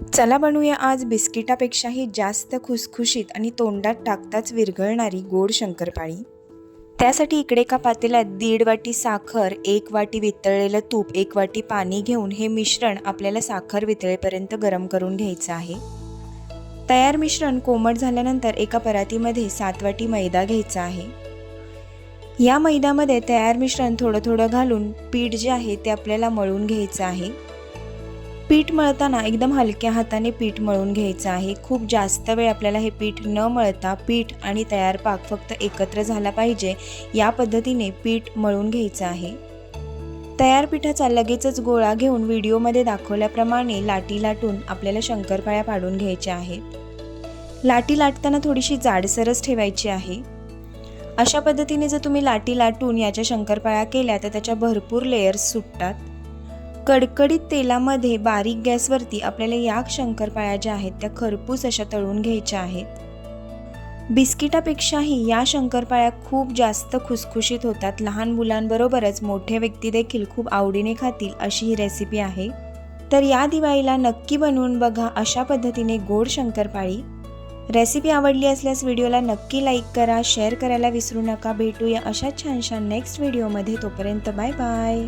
चला बनवूया आज बिस्किटापेक्षाही जास्त खुसखुशीत आणि तोंडात टाकताच विरघळणारी गोड शंकरपाळी। त्यासाठी इकडे एका पातेल्यात 1.5 वाटी साखर, 1 वाटी वितळलेलं तूप, 1 वाटी पाणी घेऊन हे मिश्रण आपल्याला साखर वितळेपर्यंत गरम करून घ्यायचं आहे। तयार मिश्रण कोमट झाल्यानंतर एका परातीमध्ये 7 वाटी मैदा घ्यायचा आहे। या मैद्यामध्ये तयार मिश्रण थोडं थोडं घालून पीठ जे आहे ते आपल्याला मळून घ्यायचं आहे। पीठ मळताना एकदम हलक्या हाताने पीठ मळून घ्यायचं आहे। खूप जास्त वेळ आपल्याला हे पीठ न मळता पीठ आणि तयार पाक फक्त एकत्र झाला पाहिजे या पद्धतीने पीठ मळून घ्यायचं आहे। तयार पिठाचा लगेचच गोळा घेऊन व्हिडिओमध्ये दाखवल्याप्रमाणे लाटी लाटून आपल्याला शंकरपाळ्या पाडून घ्यायच्या आहेत। लाटी लाटताना थोडीशी जाडसरच ठेवायची आहे। अशा पद्धतीने जर तुम्ही लाटी लाटून याच्या शंकरपाळ्या केल्या तर त्याच्या भरपूर लेयर्स सुटतात। कडकडीत तेलामध्ये बारीक गॅसवरती आपल्याला या शंकरपाळ्या ज्या आहेत त्या खरपूस अशा तळून घ्यायच्या आहेत। बिस्किटापेक्षाही या शंकरपाळ्या खूप जास्त खुसखुशीत होतात। लहान मुलांबरोबरच मोठे व्यक्ती देखील खूप आवडीने खातील अशी ही रेसिपी आहे। तर या दिवाळीला नक्की बनवून बघा अशा पद्धतीने गोड शंकरपाळी। रेसिपी आवडली असल्यास व्हिडिओला नक्की लाईक करा, शेअर करायला विसरू नका। भेटूया अशा छानशा नेक्स्ट व्हिडिओमध्ये, तोपर्यंत बाय बाय।